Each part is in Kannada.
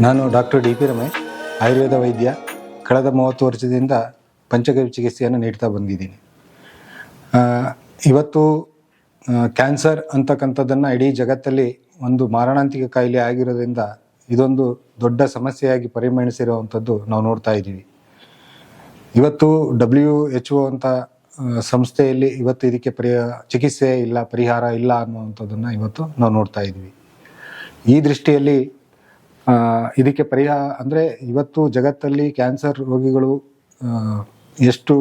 ನಾನು ಡಾಕ್ಟರ್ ಡಿ.ಪಿ. ರಮೇಶ್, ಆಯುರ್ವೇದ ವೈದ್ಯ. ಕಳೆದ 30 ವರ್ಷದಿಂದ ಪಂಚಗವ್ಯ ಚಿಕಿತ್ಸೆಯನ್ನು ನೀಡ್ತಾ ಬಂದಿದ್ದೀನಿ. ಇವತ್ತು ಕ್ಯಾನ್ಸರ್ ಅಂತಕ್ಕಂಥದ್ದನ್ನು ಇಡೀ ಜಗತ್ತಲ್ಲಿ ಒಂದು ಮಾರಣಾಂತಿಕ ಕಾಯಿಲೆ ಆಗಿರೋದ್ರಿಂದ ಇದೊಂದು ದೊಡ್ಡ ಸಮಸ್ಯೆಯಾಗಿ ಪರಿಗಣಿಸಿರುವಂಥದ್ದು ನಾವು ನೋಡ್ತಾ ಇದ್ದೀವಿ. ಇವತ್ತು WHO ಅಂತ ಸಂಸ್ಥೆಯಲ್ಲಿ ಇವತ್ತು ಇದಕ್ಕೆ ಚಿಕಿತ್ಸೆ ಇಲ್ಲ, ಪರಿಹಾರ ಇಲ್ಲ ಅನ್ನುವಂಥದ್ದನ್ನು ಇವತ್ತು ನಾವು ನೋಡ್ತಾ ಇದ್ದೀವಿ. ಈ ದೃಷ್ಟಿಯಲ್ಲಿ ಇದಕ್ಕೆ ಪರಿಹಾರ ಅಂದರೆ ಇವತ್ತು ಜಗತ್ತಲ್ಲಿ ಕ್ಯಾನ್ಸರ್ ರೋಗಿಗಳು ಎಷ್ಟು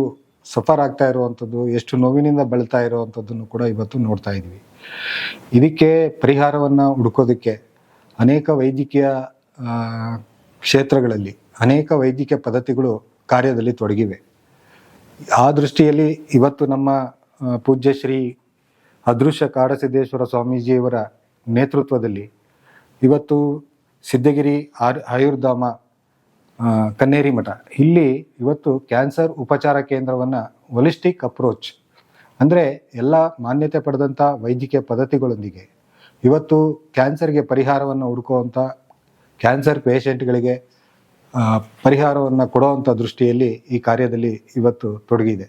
ಸಫರ್ ಆಗ್ತಾ ಇರುವಂಥದ್ದು, ಎಷ್ಟು ನೋವಿನಿಂದ ಬಳಲ್ತಾ ಇರುವಂಥದ್ದನ್ನು ಕೂಡ ಇವತ್ತು ನೋಡ್ತಾ ಇದ್ದೀವಿ. ಇದಕ್ಕೆ ಪರಿಹಾರವನ್ನು ಹುಡುಕೋದಕ್ಕೆ ಅನೇಕ ವೈದ್ಯಕೀಯ ಕ್ಷೇತ್ರಗಳಲ್ಲಿ ಅನೇಕ ವೈದ್ಯಕೀಯ ಪದ್ಧತಿಗಳು ಕಾರ್ಯದಲ್ಲಿ ತೊಡಗಿವೆ. ಆ ದೃಷ್ಟಿಯಲ್ಲಿ ಇವತ್ತು ನಮ್ಮ ಪೂಜ್ಯ ಶ್ರೀ ಅದೃಶ್ಯ ಕಾಡಸಿದ್ದೇಶ್ವರ ಸ್ವಾಮೀಜಿಯವರ ನೇತೃತ್ವದಲ್ಲಿ ಇವತ್ತು ಸಿದ್ಧಗಿರಿ ಆಯುರ್ಧಾಮ ಕನ್ನೇರಿ ಮಠ ಇಲ್ಲಿ ಇವತ್ತು ಕ್ಯಾನ್ಸರ್ ಉಪಚಾರ ಕೇಂದ್ರವನ್ನು ಹೊಲಿಸ್ಟಿಕ್ ಅಪ್ರೋಚ್ ಅಂದರೆ ಎಲ್ಲ ಮಾನ್ಯತೆ ಪಡೆದಂಥ ವೈದ್ಯಕೀಯ ಪದ್ಧತಿಗಳೊಂದಿಗೆ ಇವತ್ತು ಕ್ಯಾನ್ಸರ್ಗೆ ಪರಿಹಾರವನ್ನು ಹುಡುಕುವಂಥ ಕ್ಯಾನ್ಸರ್ ಪೇಷಂಟ್ಗಳಿಗೆ ಪರಿಹಾರವನ್ನು ಕೊಡುವಂಥ ದೃಷ್ಟಿಯಲ್ಲಿ ಈ ಕಾರ್ಯದಲ್ಲಿ ಇವತ್ತು ತೊಡಗಿದೆ.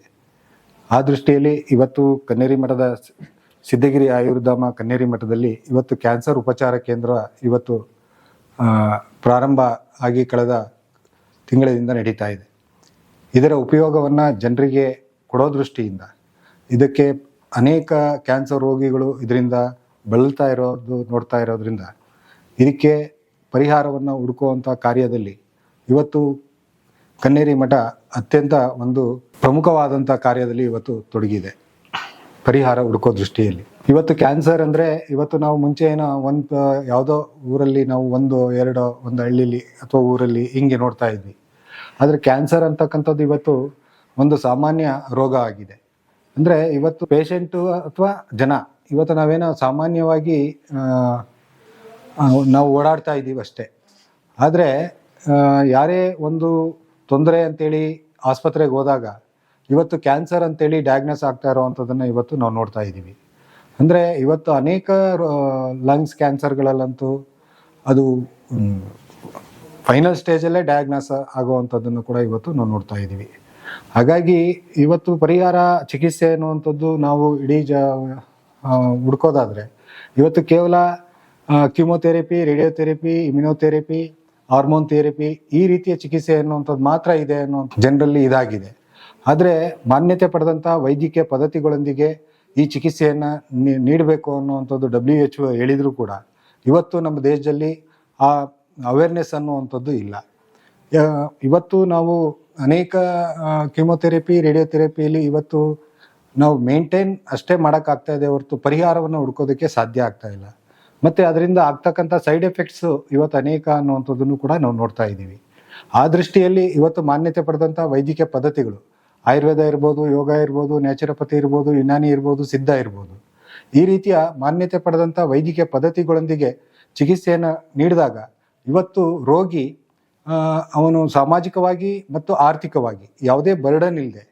ಆ ದೃಷ್ಟಿಯಲ್ಲಿ ಇವತ್ತು ಕನ್ನೇರಿ ಮಠದ ಸಿದ್ಧಗಿರಿ ಆಯುರ್ಧಾಮ ಕನ್ನೇರಿ ಮಠದಲ್ಲಿ ಇವತ್ತು ಕ್ಯಾನ್ಸರ್ ಉಪಚಾರ ಕೇಂದ್ರ ಇವತ್ತು ಪ್ರಾರಂಭ ಆಗಿ ಕಳೆದ ತಿಂಗಳಿಂದ ನಡೀತಾ ಇದೆ. ಇದರ ಉಪಯೋಗವನ್ನು ಜನರಿಗೆ ಕೊಡೋ ದೃಷ್ಟಿಯಿಂದ ಇದಕ್ಕೆ ಅನೇಕ ಕ್ಯಾನ್ಸರ್ ರೋಗಿಗಳು ಇದರಿಂದ ಬಳಲ್ತಾ ಇರೋದು ನೋಡ್ತಾ ಇರೋದ್ರಿಂದ ಇದಕ್ಕೆ ಪರಿಹಾರವನ್ನು ಹುಡುಕುವಂಥ ಕಾರ್ಯದಲ್ಲಿ ಇವತ್ತು ಕನ್ನೇರಿ ಮಠ ಅತ್ಯಂತ ಒಂದು ಪ್ರಮುಖವಾದಂಥ ಕಾರ್ಯದಲ್ಲಿ ಇವತ್ತು ತೊಡಗಿದೆ, ಪರಿಹಾರ ಹುಡುಕೋ ದೃಷ್ಟಿಯಲ್ಲಿ. ಇವತ್ತು ಕ್ಯಾನ್ಸರ್ ಅಂದರೆ ಇವತ್ತು ನಾವು ಮುಂಚೆ ಏನೋ ಒಂದು ಯಾವುದೋ ಊರಲ್ಲಿ ನಾವು ಒಂದು ಹಳ್ಳಿಲಿ ಅಥವಾ ಊರಲ್ಲಿ ಹಿಂಗೆ ನೋಡ್ತಾ ಇದ್ವಿ. ಆದರೆ ಕ್ಯಾನ್ಸರ್ ಅಂತಕ್ಕಂಥದ್ದು ಇವತ್ತು ಒಂದು ಸಾಮಾನ್ಯ ರೋಗ ಆಗಿದೆ. ಅಂದರೆ ಇವತ್ತು ಪೇಷಂಟು ಅಥವಾ ಜನ ಇವತ್ತು ನಾವೇನೋ ಸಾಮಾನ್ಯವಾಗಿ ನಾವು ಓಡಾಡ್ತಾ ಇದ್ದೀವಿ ಅಷ್ಟೇ. ಆದರೆ ಯಾರೇ ಒಂದು ತೊಂದರೆ ಅಂತೇಳಿ ಆಸ್ಪತ್ರೆಗೆ ಹೋದಾಗ ಇವತ್ತು ಕ್ಯಾನ್ಸರ್ ಅಂತೇಳಿ ಡಯಾಗ್ನೋಸ್ ಆಗ್ತಾ ಇರೋವಂಥದ್ದನ್ನು ಇವತ್ತು ನಾವು ನೋಡ್ತಾ ಇದ್ದೀವಿ. ಅಂದರೆ ಇವತ್ತು ಅನೇಕ ಲಂಗ್ಸ್ ಕ್ಯಾನ್ಸರ್ಗಳಲ್ಲಂತೂ ಅದು ಫೈನಲ್ ಸ್ಟೇಜಲ್ಲೇ ಡಯಾಗ್ನೋಸ್ ಆಗುವಂಥದ್ದನ್ನು ಕೂಡ ಇವತ್ತು ನಾವು ನೋಡ್ತಾ ಇದ್ದೀವಿ. ಹಾಗಾಗಿ ಇವತ್ತು ಪರಿಹಾರ ಚಿಕಿತ್ಸೆ ಅನ್ನುವಂಥದ್ದು ನಾವು ಇಡೀ ಹುಡ್ಕೋದಾದರೆ ಇವತ್ತು ಕೇವಲ ಕ್ಯೂಮೊಥೆರಪಿ, ರೇಡಿಯೋಥೆರಪಿ, ಇಮ್ಯುನೋಥೆರಪಿ, ಹಾರ್ಮೋನ್ ಥೆರಪಿ ಈ ರೀತಿಯ ಚಿಕಿತ್ಸೆ ಅನ್ನುವಂಥದ್ದು ಮಾತ್ರ ಇದೆ ಅನ್ನುವಂಥ ಜನರಲ್ಲಿ ಇದಾಗಿದೆ. ಆದರೆ ಮಾನ್ಯತೆ ಪಡೆದಂಥ ವೈದ್ಯಕೀಯ ಪದ್ಧತಿಗಳೊಂದಿಗೆ ಈ ಚಿಕಿತ್ಸೆಯನ್ನು ನೀಡಬೇಕು ಅನ್ನುವಂಥದ್ದು WHO ಹೇಳಿದರೂ ಕೂಡ ಇವತ್ತು ನಮ್ಮ ದೇಶದಲ್ಲಿ ಆ ಅವೇರ್ನೆಸ್ ಅನ್ನುವಂಥದ್ದು ಇಲ್ಲ. ಇವತ್ತು ನಾವು ಅನೇಕ ಕ್ಯೂಮೊಥೆರಪಿ, ರೇಡಿಯೋಥೆರಪಿಯಲ್ಲಿ ಇವತ್ತು ನಾವು ಮೇಂಟೈನ್ ಅಷ್ಟೇ ಮಾಡೋಕ್ಕಾಗ್ತಾ ಇದೆ ಹೊರತು ಪರಿಹಾರವನ್ನು ಹುಡ್ಕೋದಕ್ಕೆ ಸಾಧ್ಯ ಆಗ್ತಾ ಇಲ್ಲ. ಮತ್ತು ಅದರಿಂದ ಆಗ್ತಕ್ಕಂಥ ಸೈಡ್ ಎಫೆಕ್ಟ್ಸು ಇವತ್ತು ಅನೇಕ ಅನ್ನುವಂಥದ್ದನ್ನು ಕೂಡ ನಾವು ನೋಡ್ತಾ ಇದ್ದೀವಿ. ಆ ದೃಷ್ಟಿಯಲ್ಲಿ ಇವತ್ತು ಮಾನ್ಯತೆ ಪಡೆದಂಥ ವೈದ್ಯಕೀಯ ಪದ್ಧತಿಗಳು ಆಯುರ್ವೇದ ಇರ್ಬೋದು, ಯೋಗ ಇರ್ಬೋದು, ನ್ಯಾಚುರೋಪತಿ ಇರ್ಬೋದು, ಯುನಾನಿ ಇರ್ಬೋದು, ಸಿದ್ಧ ಇರ್ಬೋದು, ಈ ರೀತಿಯ ಮಾನ್ಯತೆ ಪಡೆದಂಥ ವೈದ್ಯಕೀಯ ಪದ್ಧತಿಗಳೊಂದಿಗೆ ಚಿಕಿತ್ಸೆಯನ್ನು ನೀಡಿದಾಗ ಇವತ್ತು ರೋಗಿ ಅವನು ಸಾಮಾಜಿಕವಾಗಿ ಮತ್ತು ಆರ್ಥಿಕವಾಗಿ ಯಾವುದೇ ಬರ್ಡನ್ ಇಲ್ಲದೆ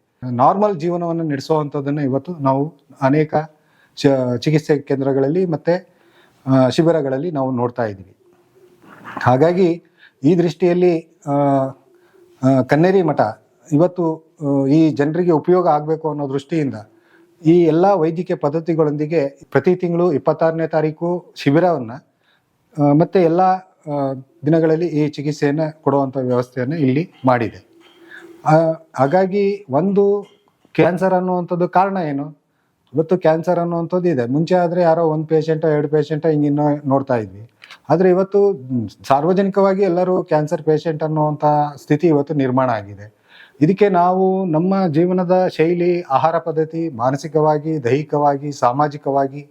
ನಾರ್ಮಲ್ ಜೀವನವನ್ನು ನಡೆಸುವಂಥದ್ದನ್ನು ಇವತ್ತು ನಾವು ಅನೇಕ ಚಿಕಿತ್ಸೆ ಕೇಂದ್ರಗಳಲ್ಲಿ ಮತ್ತು ಶಿಬಿರಗಳಲ್ಲಿ ನಾವು ನೋಡ್ತಾ ಇದ್ದೀವಿ. ಹಾಗಾಗಿ ಈ ದೃಷ್ಟಿಯಲ್ಲಿ ಕನ್ನೇರಿ ಮಠ ಇವತ್ತು ಈ ಜನರಿಗೆ ಉಪಯೋಗ ಆಗಬೇಕು ಅನ್ನೋ ದೃಷ್ಟಿಯಿಂದ ಈ ಎಲ್ಲ ವೈದ್ಯಕೀಯ ಪದ್ಧತಿಗಳೊಂದಿಗೆ ಪ್ರತಿ ತಿಂಗಳು 26ನೇ ತಾರೀಕು ಶಿಬಿರವನ್ನು ಮತ್ತು ಎಲ್ಲ ದಿನಗಳಲ್ಲಿ ಈ ಚಿಕಿತ್ಸೆಯನ್ನು ಕೊಡುವಂಥ ವ್ಯವಸ್ಥೆಯನ್ನು ಇಲ್ಲಿ ಮಾಡಿದೆ. ಹಾಗಾಗಿ ಒಂದು ಕ್ಯಾನ್ಸರ್ ಅನ್ನುವಂಥದ್ದು ಕಾರಣ ಏನು? ಇವತ್ತು ಕ್ಯಾನ್ಸರ್ ಅನ್ನುವಂಥದ್ದು ಇದೆ. ಮುಂಚೆ ಆದರೆ ಯಾರೋ 1 ಪೇಷಂಟೋ 2 ಪೇಷಂಟೋ ಹಿಂಗಿನ್ನೋ ನೋಡ್ತಾ ಇದ್ವಿ. ಆದರೆ ಇವತ್ತು ಸಾರ್ವಜನಿಕವಾಗಿ ಎಲ್ಲರೂ ಕ್ಯಾನ್ಸರ್ ಪೇಷಂಟ್ ಅನ್ನುವಂಥ ಸ್ಥಿತಿ ಇವತ್ತು ನಿರ್ಮಾಣ ಆಗಿದೆ. ಇದಕ್ಕೆ ನಾವು ನಮ್ಮ ಜೀವನದ ಶೈಲಿ, ಆಹಾರ ಪದ್ಧತಿ, ಮಾನಸಿಕವಾಗಿ, ದೈಹಿಕವಾಗಿ, ಸಾಮಾಜಿಕವಾಗಿ,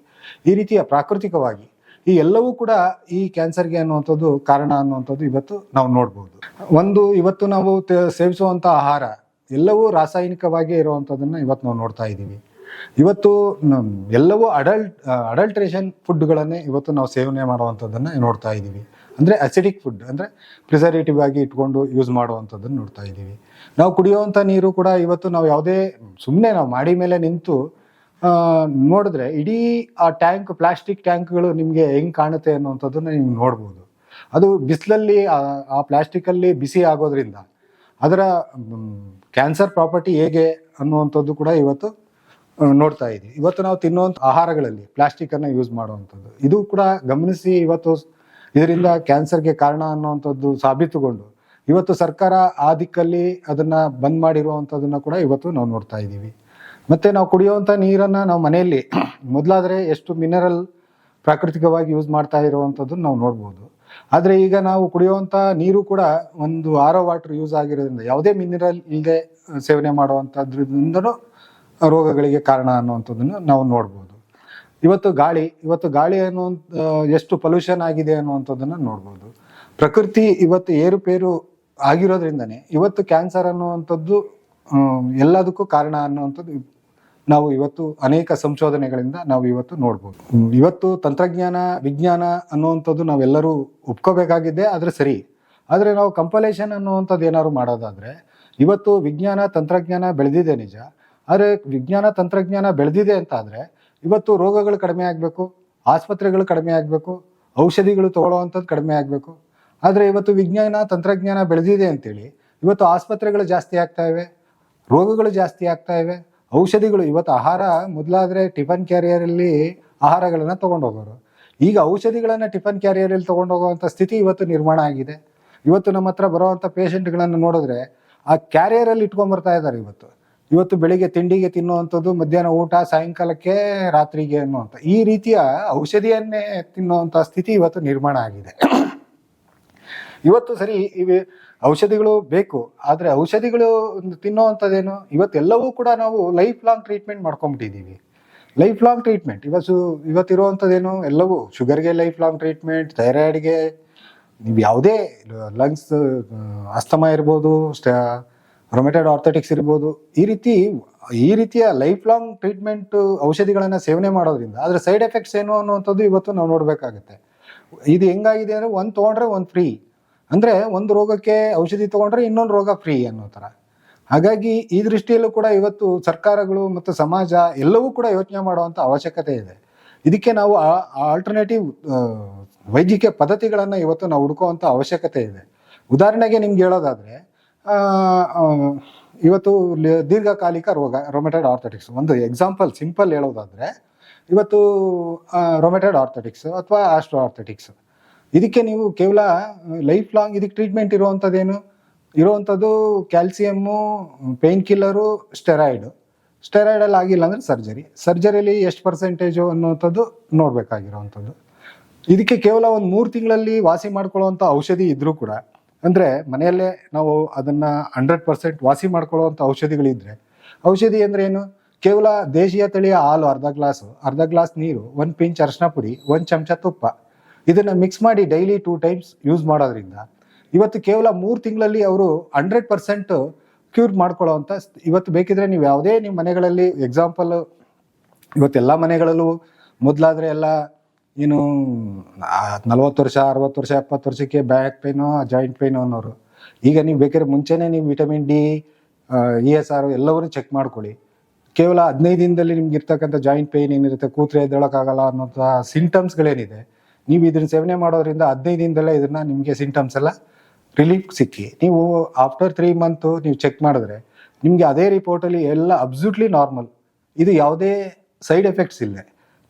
ಈ ರೀತಿಯ ಪ್ರಾಕೃತಿಕವಾಗಿ ಈ ಎಲ್ಲವೂ ಕೂಡ ಈ ಕ್ಯಾನ್ಸರ್ಗೆ ಅನ್ನುವಂಥದ್ದು ಕಾರಣ ಅನ್ನುವಂಥದ್ದು ಇವತ್ತು ನಾವು ನೋಡ್ಬೋದು. ಒಂದು ಇವತ್ತು ನಾವು ಸೇವಿಸುವಂಥ ಆಹಾರ ಎಲ್ಲವೂ ರಾಸಾಯನಿಕವಾಗಿ ಇರುವಂಥದ್ದನ್ನು ಇವತ್ತು ನಾವು ನೋಡ್ತಾ ಇದ್ದೀವಿ. ಇವತ್ತು ಎಲ್ಲವೂ ಅಡಲ್ಟ್ರೇಷನ್ ಫುಡ್ಗಳನ್ನೇ ಇವತ್ತು ನಾವು ಸೇವನೆ ಮಾಡುವಂಥದ್ದನ್ನು ನೋಡ್ತಾ ಇದ್ದೀವಿ. ಅಂದರೆ ಅಸಿಡಿಕ್ ಫುಡ್, ಅಂದರೆ ಪ್ರಿಸರ್ವೇಟಿವ್ ಆಗಿ ಇಟ್ಕೊಂಡು ಯೂಸ್ ಮಾಡುವಂಥದ್ದನ್ನು ನೋಡ್ತಾ ಇದ್ದೀವಿ. ನಾವು ಕುಡಿಯುವಂಥ ನೀರು ಕೂಡ ಇವತ್ತು ನಾವು ಯಾವುದೇ ಸುಮ್ಮನೆ ನಾವು ಮಾಡಿ ಮೇಲೆ ನಿಂತು ನೋಡಿದ್ರೆ ಇಡೀ ಆ ಟ್ಯಾಂಕ್, ಪ್ಲಾಸ್ಟಿಕ್ ಟ್ಯಾಂಕ್ಗಳು ನಿಮಗೆ ಹೆಂಗೆ ಕಾಣುತ್ತೆ ಅನ್ನುವಂಥದ್ದನ್ನು ನೀವು ನೋಡ್ಬೋದು. ಅದು ಬಿಸಿಲಲ್ಲಿ ಆ ಪ್ಲಾಸ್ಟಿಕಲ್ಲಿ ಬಿಸಿ ಆಗೋದ್ರಿಂದ ಅದರ ಕ್ಯಾನ್ಸರ್ ಪ್ರಾಪರ್ಟಿ ಹೇಗೆ ಅನ್ನುವಂಥದ್ದು ಕೂಡ ಇವತ್ತು ನೋಡ್ತಾ ಇದ್ದೀವಿ. ಇವತ್ತು ನಾವು ತಿನ್ನುವಂಥ ಆಹಾರಗಳಲ್ಲಿ ಪ್ಲಾಸ್ಟಿಕನ್ನು ಯೂಸ್ ಮಾಡುವಂಥದ್ದು ಇದು ಕೂಡ ಗಮನಿಸಿ ಇವತ್ತು ಇದರಿಂದ ಕ್ಯಾನ್ಸರ್ಗೆ ಕಾರಣ ಅನ್ನುವಂಥದ್ದು ಸಾಬೀತುಗೊಂಡು ಇವತ್ತು ಸರ್ಕಾರ ಆ ದಿಕ್ಕಲ್ಲಿ ಅದನ್ನ ಬಂದ್ ಮಾಡಿರುವಂಥದ್ದನ್ನ ಕೂಡ ಇವತ್ತು ನಾವು ನೋಡ್ತಾ ಇದ್ದೀವಿ. ಮತ್ತೆ ನಾವು ಕುಡಿಯುವಂಥ ನೀರನ್ನು ನಾವು ಮನೆಯಲ್ಲಿ ಮೊದಲಾದರೆ ಎಷ್ಟು ಮಿನರಲ್ ಪ್ರಾಕೃತಿಕವಾಗಿ ಯೂಸ್ ಮಾಡ್ತಾ ಇರುವಂಥದ್ದು ನಾವು ನೋಡ್ಬೋದು. ಆದರೆ ಈಗ ನಾವು ಕುಡಿಯುವಂಥ ನೀರು ಕೂಡ ಒಂದು ಆರೋ ವಾಟರ್ ಯೂಸ್ ಆಗಿರೋದ್ರಿಂದ ಯಾವುದೇ ಮಿನರಲ್ ಇಲ್ಲದೆ ಸೇವನೆ ಮಾಡುವಂಥದ್ರಿಂದನೂ ರೋಗಗಳಿಗೆ ಕಾರಣ ಅನ್ನುವಂಥದ್ದನ್ನು ನಾವು ನೋಡ್ಬೋದು. ಇವತ್ತು ಗಾಳಿ ಎಷ್ಟು ಪೊಲ್ಯೂಷನ್ ಆಗಿದೆ ಅನ್ನುವಂಥದ್ದನ್ನು ನೋಡ್ಬೋದು. ಪ್ರಕೃತಿ ಇವತ್ತು ಏರುಪೇರು ಆಗಿರೋದ್ರಿಂದನೇ ಇವತ್ತು ಕ್ಯಾನ್ಸರ್ ಅನ್ನುವಂಥದ್ದು ಎಲ್ಲದಕ್ಕೂ ಕಾರಣ ಅನ್ನುವಂಥದ್ದು ನಾವು ಇವತ್ತು ಅನೇಕ ಸಂಶೋಧನೆಗಳಿಂದ ನಾವು ಇವತ್ತು ನೋಡ್ಬೋದು. ಇವತ್ತು ತಂತ್ರಜ್ಞಾನ ವಿಜ್ಞಾನ ಅನ್ನುವಂಥದ್ದು ನಾವೆಲ್ಲರೂ ಒಪ್ಕೋಬೇಕಾಗಿದ್ದೆ, ಆದರೆ ಸರಿ. ಆದರೆ ನಾವು ಕಂಪಲೇಷನ್ ಅನ್ನುವಂಥದ್ದು ಏನಾದ್ರು ಮಾಡೋದಾದ್ರೆ ಇವತ್ತು ವಿಜ್ಞಾನ ತಂತ್ರಜ್ಞಾನ ಬೆಳೆದಿದೆ ನಿಜ, ಆದರೆ ವಿಜ್ಞಾನ ತಂತ್ರಜ್ಞಾನ ಬೆಳೆದಿದೆ ಅಂತ ಆದರೆ ಇವತ್ತು ರೋಗಗಳು ಕಡಿಮೆ ಆಗಬೇಕು, ಆಸ್ಪತ್ರೆಗಳು ಕಡಿಮೆ ಆಗಬೇಕು, ಔಷಧಿಗಳು ತಗೊಳ್ಳುವಂಥದ್ದು ಕಡಿಮೆ ಆಗಬೇಕು. ಆದರೆ ಇವತ್ತು ವಿಜ್ಞಾನ ತಂತ್ರಜ್ಞಾನ ಬೆಳೆದಿದೆ ಅಂತೇಳಿ ಇವತ್ತು ಆಸ್ಪತ್ರೆಗಳು ಜಾಸ್ತಿ ಆಗ್ತಾ ಇವೆ, ರೋಗಗಳು ಜಾಸ್ತಿ ಆಗ್ತಾ ಇವೆ, ಔಷಧಿಗಳು ಇವತ್ತು ಆಹಾರ ಮೊದಲಾದರೆ ಟಿಫನ್ ಕ್ಯಾರಿಯರಲ್ಲಿ ಆಹಾರಗಳನ್ನು ತೊಗೊಂಡೋಗೋರು, ಈಗ ಔಷಧಿಗಳನ್ನು ಟಿಫನ್ ಕ್ಯಾರಿಯರಲ್ಲಿ ತೊಗೊಂಡೋಗುವಂಥ ಸ್ಥಿತಿ ಇವತ್ತು ನಿರ್ಮಾಣ ಆಗಿದೆ. ಇವತ್ತು ನಮ್ಮ ಹತ್ರ ಬರುವಂಥ ಪೇಷಂಟ್ಗಳನ್ನು ನೋಡಿದ್ರೆ ಆ ಕ್ಯಾರಿಯರಲ್ಲಿ ಇಟ್ಕೊಂಡ್ಬರ್ತಾ ಇದ್ದಾರೆ. ಇವತ್ತು ಬೆಳಿಗ್ಗೆ ತಿಂಡಿಗೆ ತಿನ್ನುವಂಥದ್ದು, ಮಧ್ಯಾಹ್ನ ಊಟ, ಸಾಯಂಕಾಲಕ್ಕೆ, ರಾತ್ರಿಗೆ ಅನ್ನುವಂಥ ಈ ರೀತಿಯ ಔಷಧಿಯನ್ನೇ ತಿನ್ನುವಂಥ ಸ್ಥಿತಿ ಇವತ್ತು ನಿರ್ಮಾಣ ಆಗಿದೆ. ಇವತ್ತು ಸರಿ ಇವೆ ಔಷಧಿಗಳು ಬೇಕು, ಆದರೆ ಔಷಧಿಗಳು ತಿನ್ನುವಂಥದ್ದೇನು ಇವತ್ತೆಲ್ಲವೂ ಕೂಡ ನಾವು ಲೈಫ್ ಲಾಂಗ್ ಟ್ರೀಟ್ಮೆಂಟ್ ಮಾಡ್ಕೊಂಡ್ಬಿಟ್ಟಿದ್ದೀವಿ. ಲೈಫ್ ಲಾಂಗ್ ಟ್ರೀಟ್ಮೆಂಟ್ ಇವತ್ತಿರುವಂಥದ್ದೇನು ಎಲ್ಲವೂ ಶುಗರ್ಗೆ ಲೈಫ್ ಲಾಂಗ್ ಟ್ರೀಟ್ಮೆಂಟ್, ಥೈರಾಯ್ಡ್ಗೆ, ನೀವು ಯಾವುದೇ ಲಂಗ್ಸ್ ಅಸ್ತಮಾ ಇರ್ಬೋದು, ರೊಮೆಟೈಡ್ ಆರ್ಥೆಟಿಕ್ಸ್ ಇರ್ಬೋದು, ಈ ರೀತಿಯ ಲೈಫ್ ಲಾಂಗ್ ಟ್ರೀಟ್ಮೆಂಟ್ ಔಷಧಿಗಳನ್ನು ಸೇವನೆ ಮಾಡೋದ್ರಿಂದ ಅದರ ಸೈಡ್ ಎಫೆಕ್ಟ್ಸ್ ಏನು ಅನ್ನುವಂಥದ್ದು ಇವತ್ತು ನಾವು ನೋಡಬೇಕಾಗುತ್ತೆ. ಇದು ಹೆಂಗಾಗಿದೆ ಅಂದರೆ ಒಂದು ತೊಗೊಂಡ್ರೆ ಒಂದು ಫ್ರೀ, ಅಂದರೆ ಒಂದು ರೋಗಕ್ಕೆ ಔಷಧಿ ತೊಗೊಂಡ್ರೆ ಇನ್ನೊಂದು ರೋಗ ಫ್ರೀ ಅನ್ನೋ ಥರ. ಹಾಗಾಗಿ ಈ ದೃಷ್ಟಿಯಲ್ಲೂ ಕೂಡ ಇವತ್ತು ಸರ್ಕಾರಗಳು ಮತ್ತು ಸಮಾಜ ಎಲ್ಲವೂ ಕೂಡ ಯೋಚನೆ ಮಾಡುವಂಥ ಅವಶ್ಯಕತೆ ಇದೆ. ಇದಕ್ಕೆ ನಾವು ಆಲ್ಟರ್ನೇಟಿವ್ ವೈದ್ಯಕೀಯ ಪದ್ಧತಿಗಳನ್ನು ಇವತ್ತು ನಾವು ಹುಡುಕುವಂಥ ಅವಶ್ಯಕತೆ ಇದೆ. ಉದಾಹರಣೆಗೆ ನಿಮ್ಗೆ ಹೇಳೋದಾದರೆ ಇವತ್ತು ದೀರ್ಘಕಾಲಿಕ ರೋಗ ರೊಮೆಟೈಡ್ ಆರ್ಥೆಟಿಕ್ಸ್ ಒಂದು ಎಕ್ಸಾಂಪಲ್ ಸಿಂಪಲ್ ಹೇಳೋದಾದರೆ ಇವತ್ತು ರೊಮೆಟೈಡ್ ಆರ್ಥೆಟಿಕ್ಸ್ ಅಥವಾ ಆಸ್ಟ್ರೋ ಆರ್ಥೆಟಿಕ್ಸ್, ಇದಕ್ಕೆ ನೀವು ಕೇವಲ ಲೈಫ್ ಲಾಂಗ್ ಇದಕ್ಕೆ ಟ್ರೀಟ್ಮೆಂಟ್ ಇರುವಂಥದ್ದು ಕ್ಯಾಲ್ಸಿಯಮ್ಮು, ಪೇನ್ ಕಿಲ್ಲರು, ಸ್ಟೆರಾಯ್ಡಲ್ಲಿ ಆಗಿಲ್ಲ ಅಂದರೆ ಸರ್ಜರಿಯಲ್ಲಿ ಎಷ್ಟು ಪರ್ಸೆಂಟೇಜು ಅನ್ನುವಂಥದ್ದು ನೋಡಬೇಕಾಗಿರೋವಂಥದ್ದು. ಇದಕ್ಕೆ ಕೇವಲ ಒಂದು 3 ತಿಂಗಳಲ್ಲಿ ವಾಸಿ ಮಾಡ್ಕೊಳ್ಳುವಂಥ ಔಷಧಿ ಇದ್ರೂ ಕೂಡ, ಅಂದರೆ ಮನೆಯಲ್ಲೇ ನಾವು ಅದನ್ನು 100% ವಾಸಿ ಮಾಡ್ಕೊಳ್ಳುವಂಥ ಔಷಧಿಗಳಿದ್ರೆ, ಔಷಧಿ ಅಂದರೆ ಏನು, ಕೇವಲ ದೇಶೀಯ ತಳಿಯ ಹಾಲು ಅರ್ಧ ಗ್ಲಾಸ್ ನೀರು, 1 ಪಿಂಚ್ ಅರಿಶಿನ ಪುಡಿ, 1 ಚಮಚ ತುಪ್ಪ, ಇದನ್ನು ಮಿಕ್ಸ್ ಮಾಡಿ ಡೈಲಿ 2 ಟೈಮ್ಸ್ ಯೂಸ್ ಮಾಡೋದ್ರಿಂದ ಇವತ್ತು ಕೇವಲ 3 ತಿಂಗಳಲ್ಲಿ ಅವರು 100% ಕ್ಯೂರ್ ಮಾಡ್ಕೊಳ್ಳೋವಂಥ ಇವತ್ತು ಬೇಕಿದ್ರೆ ನೀವು ಯಾವುದೇ ನಿಮ್ಮ ಮನೆಗಳಲ್ಲಿ ಎಕ್ಸಾಂಪಲ್ ಇವತ್ತೆಲ್ಲ ಮನೆಗಳಲ್ಲೂ ಮೊದಲಾದರೆ ಎಲ್ಲ ಏನು 40 ವರ್ಷ 60 ವರ್ಷ 70 ವರ್ಷಕ್ಕೆ ಬ್ಯಾಕ್ ಪೈನು ಜಾಯಿಂಟ್ ಪೈನು ಅನ್ನೋರು, ಈಗ ನೀವು ಬೇಕಾದ್ರೆ ಮುಂಚೆನೇ ನೀವು ವಿಟಮಿನ್ ಡಿ, ESR ಎಲ್ಲವನ್ನೂ ಚೆಕ್ ಮಾಡ್ಕೊಳ್ಳಿ. ಕೇವಲ 15 ದಿನದಲ್ಲಿ ನಿಮ್ಗೆ ಇರ್ತಕ್ಕಂಥ ಜಾಯಿಂಟ್ ಪೈನ್ ಏನಿರುತ್ತೆ, ಕೂತ್ರೆ ಎದ್ದೇಳೋಕ್ಕಾಗಲ್ಲ ಅನ್ನೋಂಥ ಸಿಂಟಮ್ಸ್ಗಳೇನಿದೆ, ನೀವು ಇದನ್ನ ಸೇವನೆ ಮಾಡೋದ್ರಿಂದ 15 ದಿನದಲ್ಲೇ ಇದನ್ನ ನಿಮಗೆ ಸಿಂಟಮ್ಸ್ ಎಲ್ಲ ರಿಲೀಫ್ ಸಿಕ್ಕಿ ನೀವು ಆಫ್ಟರ್ 3 ಮಂತ್ ನೀವು ಚೆಕ್ ಮಾಡಿದ್ರೆ ನಿಮಗೆ ಅದೇ ರಿಪೋರ್ಟಲ್ಲಿ ಎಲ್ಲ ಅಬ್ಸಲ್ಯೂಟ್ಲಿ ನಾರ್ಮಲ್, ಇದು ಯಾವುದೇ ಸೈಡ್ ಎಫೆಕ್ಟ್ಸ್ ಇಲ್ಲ,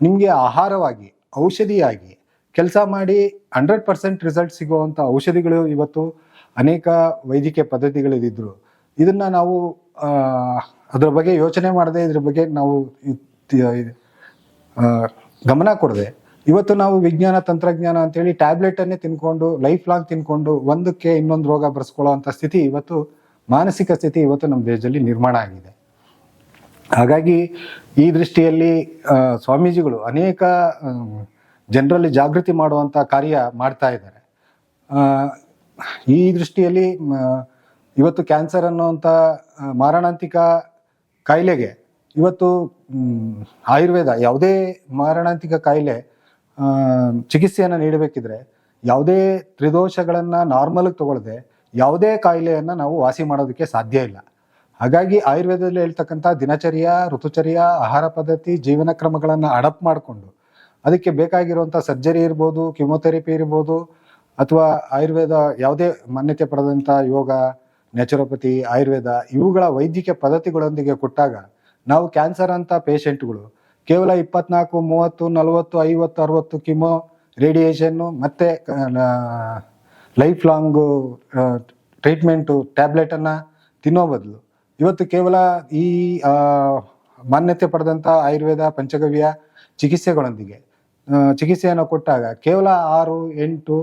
ನಿಮಗೆ ಆಹಾರವಾಗಿ ಔಷಧಿಯಾಗಿ ಕೆಲಸ ಮಾಡಿ 100% ರಿಸಲ್ಟ್ ಸಿಗುವಂಥ ಔಷಧಿಗಳು ಇವತ್ತು ಅನೇಕ ವೈದ್ಯಕೀಯ ಪದ್ಧತಿಗಳಿದ್ರು. ಇದನ್ನು ನಾವು ಅದರ ಬಗ್ಗೆ ಯೋಚನೆ ಮಾಡದೆ, ಇದ್ರ ಬಗ್ಗೆ ನಾವು ಗಮನ ಕೊಡದೆ ಇವತ್ತು ನಾವು ವಿಜ್ಞಾನ ತಂತ್ರಜ್ಞಾನ ಅಂತೇಳಿ ಟ್ಯಾಬ್ಲೆಟನ್ನೇ ತಿನ್ಕೊಂಡು ಲೈಫ್ ಲಾಂಗ್ ತಿನ್ಕೊಂಡು ಒಂದಕ್ಕೆ ಇನ್ನೊಂದು ರೋಗ ಬರೆಸ್ಕೊಳ್ಳೋವಂಥ ಸ್ಥಿತಿ ಇವತ್ತು, ಮಾನಸಿಕ ಸ್ಥಿತಿ ಇವತ್ತು ನಮ್ಮ ದೇಶದಲ್ಲಿ ನಿರ್ಮಾಣ ಆಗಿದೆ. ಹಾಗಾಗಿ ಈ ದೃಷ್ಟಿಯಲ್ಲಿ ಸ್ವಾಮೀಜಿಗಳು ಅನೇಕ ಜನರಲ್ಲಿ ಜಾಗೃತಿ ಮಾಡುವಂಥ ಕಾರ್ಯ ಮಾಡ್ತಾ ಇದ್ದಾರೆ. ಈ ದೃಷ್ಟಿಯಲ್ಲಿ ಇವತ್ತು ಕ್ಯಾನ್ಸರ್ ಅನ್ನುವಂಥ ಮಾರಣಾಂತಿಕ ಕಾಯಿಲೆಗೆ ಇವತ್ತು ಆಯುರ್ವೇದ ಯಾವುದೇ ಮಾರಣಾಂತಿಕ ಕಾಯಿಲೆ ಚಿಕಿತ್ಸೆಯನ್ನು ನೀಡಬೇಕಿದ್ರೆ ಯಾವುದೇ ತ್ರಿದೋಷಗಳನ್ನು ನಾರ್ಮಲ್ಗೆ ತಗೊಳ್ಳದೆ ಯಾವುದೇ ಕಾಯಿಲೆಯನ್ನು ನಾವು ವಾಸಿ ಮಾಡೋದಕ್ಕೆ ಸಾಧ್ಯ ಇಲ್ಲ. ಹಾಗಾಗಿ ಆಯುರ್ವೇದದಲ್ಲಿ ಹೇಳ್ತಕ್ಕಂಥ ದಿನಚರ್ಯ, ಋತುಚರ್ಯ, ಆಹಾರ ಪದ್ಧತಿ, ಜೀವನ ಕ್ರಮಗಳನ್ನು ಅಡಾಪ್ಟ್ ಮಾಡಿಕೊಂಡು ಅದಕ್ಕೆ ಬೇಕಾಗಿರುವಂಥ ಸರ್ಜರಿ ಇರ್ಬೋದು, ಕಿಮೊಥೆರಪಿ ಇರ್ಬೋದು, ಅಥವಾ ಆಯುರ್ವೇದ ಯಾವುದೇ ಮಾನ್ಯತೆ ಪಡೆದಂಥ ಯೋಗ, ನ್ಯಾಚುರೋಪತಿ, ಆಯುರ್ವೇದ ಇವುಗಳ ವೈದ್ಯಕೀಯ ಪದ್ಧತಿಗಳೊಂದಿಗೆ ಕೊಟ್ಟಾಗ ನಾವು ಕ್ಯಾನ್ಸರ್ ಅಂತ ಪೇಷಂಟ್ಗಳು ಕೇವಲ 24, 30, 40, 50, 60 ಕಿಮೋ, ರೇಡಿಯೇಷನ್ನು ಮತ್ತೆ ಲೈಫ್ ಲಾಂಗು ಟ್ರೀಟ್ಮೆಂಟು ಟ್ಯಾಬ್ಲೆಟನ್ನು ತಿನ್ನೋ ಬದಲು ಇವತ್ತು ಕೇವಲ ಈ ಮಾನ್ಯತೆ ಪಡೆದಂಥ ಆಯುರ್ವೇದ ಪಂಚಗವ್ಯ ಚಿಕಿತ್ಸೆಗಳೊಂದಿಗೆ ಚಿಕಿತ್ಸೆಯನ್ನು ಕೊಟ್ಟಾಗ ಕೇವಲ 6-8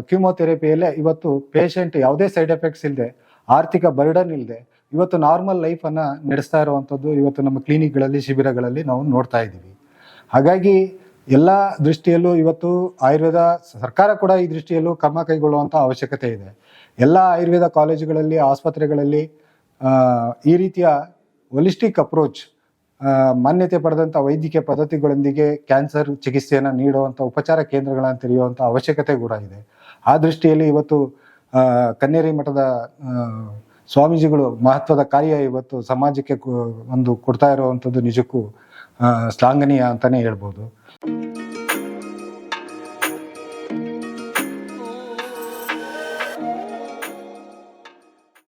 ಕ್ಯೂಮೋಥೆರಪಿಯಲ್ಲೇ ಇವತ್ತು ಪೇಷಂಟ್ ಯಾವುದೇ ಸೈಡ್ ಎಫೆಕ್ಟ್ಸ್ ಇಲ್ಲದೆ, ಆರ್ಥಿಕ ಬರ್ಡನ್ ಇಲ್ಲದೆ ಇವತ್ತು ನಾರ್ಮಲ್ ಲೈಫನ್ನು ನಡೆಸ್ತಾ ಇರುವಂಥದ್ದು ಇವತ್ತು ನಮ್ಮ ಕ್ಲಿನಿಕ್ಗಳಲ್ಲಿ, ಶಿಬಿರಗಳಲ್ಲಿ ನಾವು ನೋಡ್ತಾ ಇದ್ದೀವಿ. ಹಾಗಾಗಿ ಎಲ್ಲ ದೃಷ್ಟಿಯಲ್ಲೂ ಇವತ್ತು ಆಯುರ್ವೇದ ಸರ್ಕಾರ ಕೂಡ ಈ ದೃಷ್ಟಿಯಲ್ಲೂ ಕ್ರಮ ಕೈಗೊಳ್ಳುವಂಥ ಅವಶ್ಯಕತೆ ಇದೆ. ಎಲ್ಲ ಆಯುರ್ವೇದ ಕಾಲೇಜುಗಳಲ್ಲಿ, ಆಸ್ಪತ್ರೆಗಳಲ್ಲಿ ಈ ರೀತಿಯ ಹೊಲಿಸ್ಟಿಕ್ ಅಪ್ರೋಚ್, ಮಾನ್ಯತೆ ಪಡೆದಂಥ ವೈದ್ಯಕೀಯ ಪದ್ಧತಿಗಳೊಂದಿಗೆ ಕ್ಯಾನ್ಸರ್ ಚಿಕಿತ್ಸೆಯನ್ನು ನೀಡುವಂಥ ಉಪಚಾರ ಕೇಂದ್ರಗಳನ್ನು ತೆರೆಯುವಂಥ ಅವಶ್ಯಕತೆ ಕೂಡ ಇದೆ. ಆ ದೃಷ್ಟಿಯಲ್ಲಿ ಇವತ್ತು ಕನ್ನೇರಿ ಮಠದ ಸ್ವಾಮೀಜಿಗಳು ಮಹತ್ವದ ಕಾರ್ಯ ಇವತ್ತು ಸಮಾಜಕ್ಕೆ ಒಂದು ಕೊಡ್ತಾ ಇರುವಂಥದ್ದು ನಿಜಕ್ಕೂ ಶ್ಲಾಘನೀಯ ಅಂತಲೇ ಹೇಳ್ಬೋದು.